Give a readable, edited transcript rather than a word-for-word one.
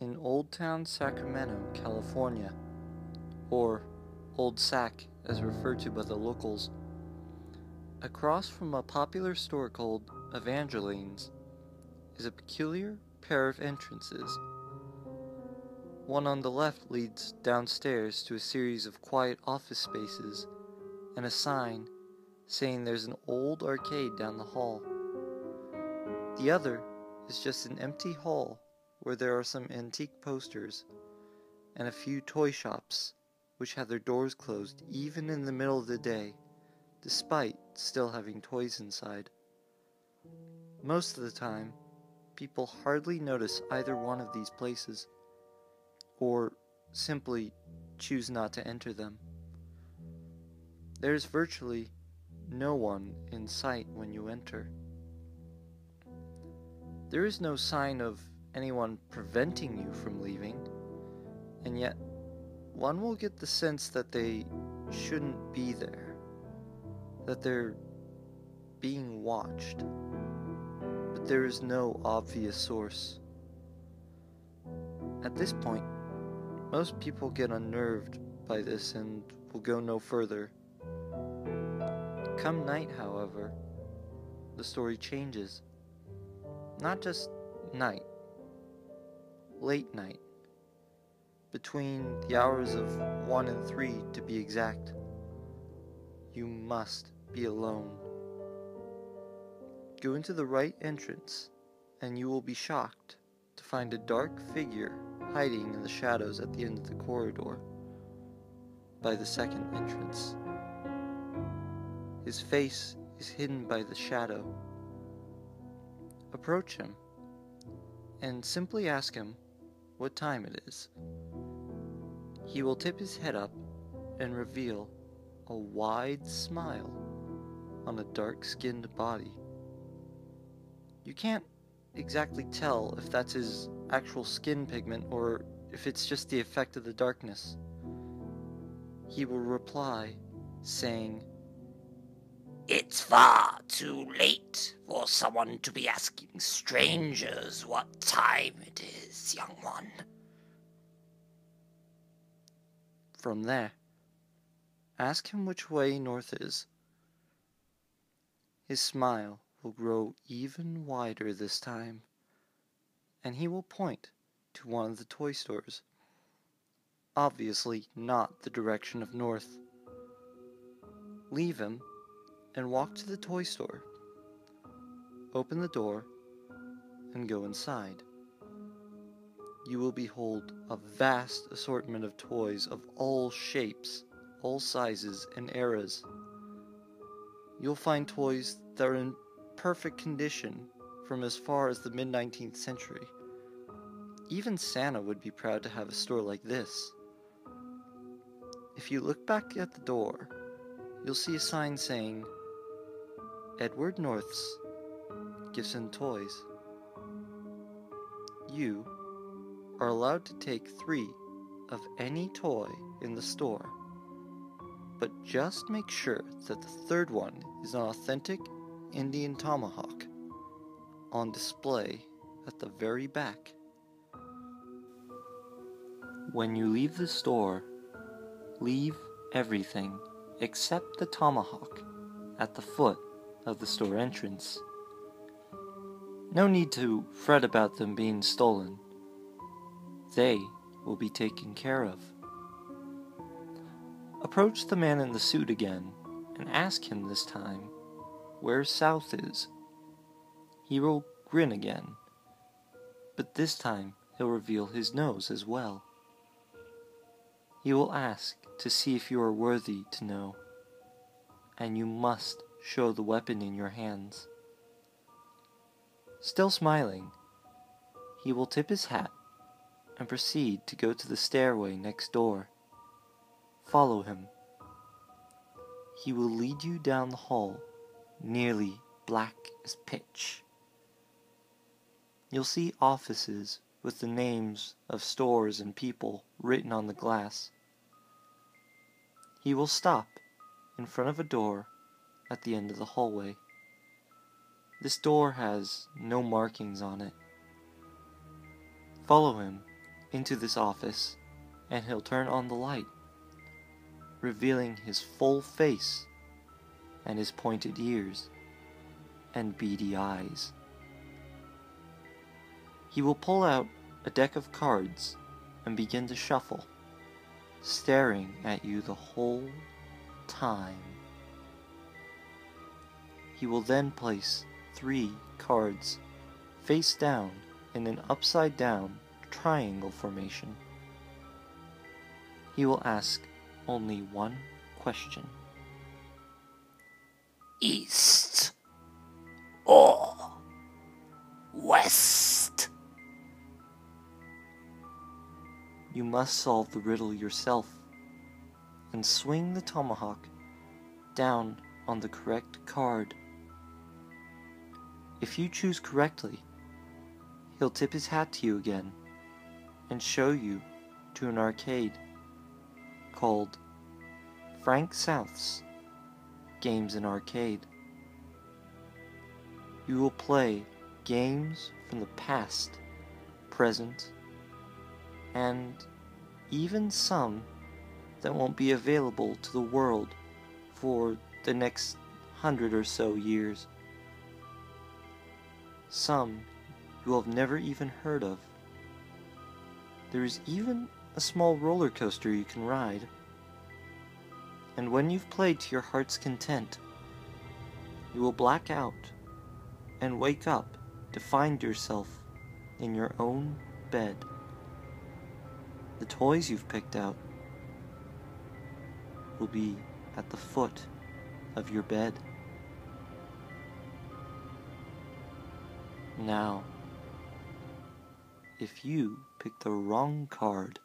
in Old Town Sacramento, California, or Old Sac as referred to by the locals. Across from a popular store called Evangeline's is a peculiar pair of entrances. One on the left leads downstairs to a series of quiet office spaces and a sign saying there's an old arcade down the hall. The other is just an empty hall where there are some antique posters and a few toy shops which have their doors closed even in the middle of the day, despite still having toys inside. Most of the time, people hardly notice either one of these places, or simply choose not to enter them. There is virtually no one in sight when you enter. There is no sign of anyone preventing you from leaving, and yet one will get the sense that they shouldn't be there, that they're being watched, but there is no obvious source. At this point, most people get unnerved by this and will go no further. Come night, however, the story changes. Not just night, late night, between the hours of 1 and 3 to be exact. You must be alone. Go into the right entrance, and you will be shocked to find a dark figure hiding in the shadows at the end of the corridor by the second entrance. His face is hidden by the shadow. Approach him and simply ask him what time it is. He will tip his head up and reveal a wide smile on a dark-skinned body. You can't exactly tell if that's his actual skin pigment or if it's just the effect of the darkness. He will reply, saying, "It's far too late for someone to be asking strangers what time it is, young one." From there, ask him which way north is. His smile will grow even wider this time, and he will point to one of the toy stores, obviously not the direction of north. Leave him and walk to the toy store. Open the door and go inside. You will behold a vast assortment of toys of all shapes, all sizes, and eras. You'll find toys that are in perfect condition from as far as the mid-19th century. Even Santa would be proud to have a store like this. If you look back at the door, you'll see a sign saying, "Edward North's Gifts and Toys." You are allowed to take 3 of any toy in the store, but just make sure that the third one is an authentic Indian tomahawk on display at the very back. When you leave the store, leave everything except the tomahawk at the foot of the store entrance. No need to fret about them being stolen. They will be taken care of. Approach the man in the suit again and ask him this time where south is. He will grin again, but this time he'll reveal his nose as well. He will ask to see if you are worthy to know, and you must show the weapon in your hands. Still smiling, he will tip his hat and proceed to go to the stairway next door. Follow him. He will lead you down the hall, nearly black as pitch. You'll see offices with the names of stores and people written on the glass. He will stop in front of a door at the end of the hallway. This door has no markings on it. Follow him into this office, and he'll turn on the light, revealing his full face and his pointed ears and beady eyes. He will pull out a deck of cards and begin to shuffle, staring at you the whole time. He will then place 3 cards face down in an upside down triangle formation. He will ask only one question. East or west? You must solve the riddle yourself and swing the tomahawk down on the correct card. If you choose correctly, he'll tip his hat to you again and show you to an arcade called Frank South's Games and Arcade. You will play games from the past, present, and even some that won't be available to the world for the next 100 or so years. Some you will have never even heard of. There is even a small roller coaster you can ride. And when you've played to your heart's content, you will black out and wake up to find yourself in your own bed. The toys you've picked out will be at the foot of your bed. Now, if you pick the wrong card,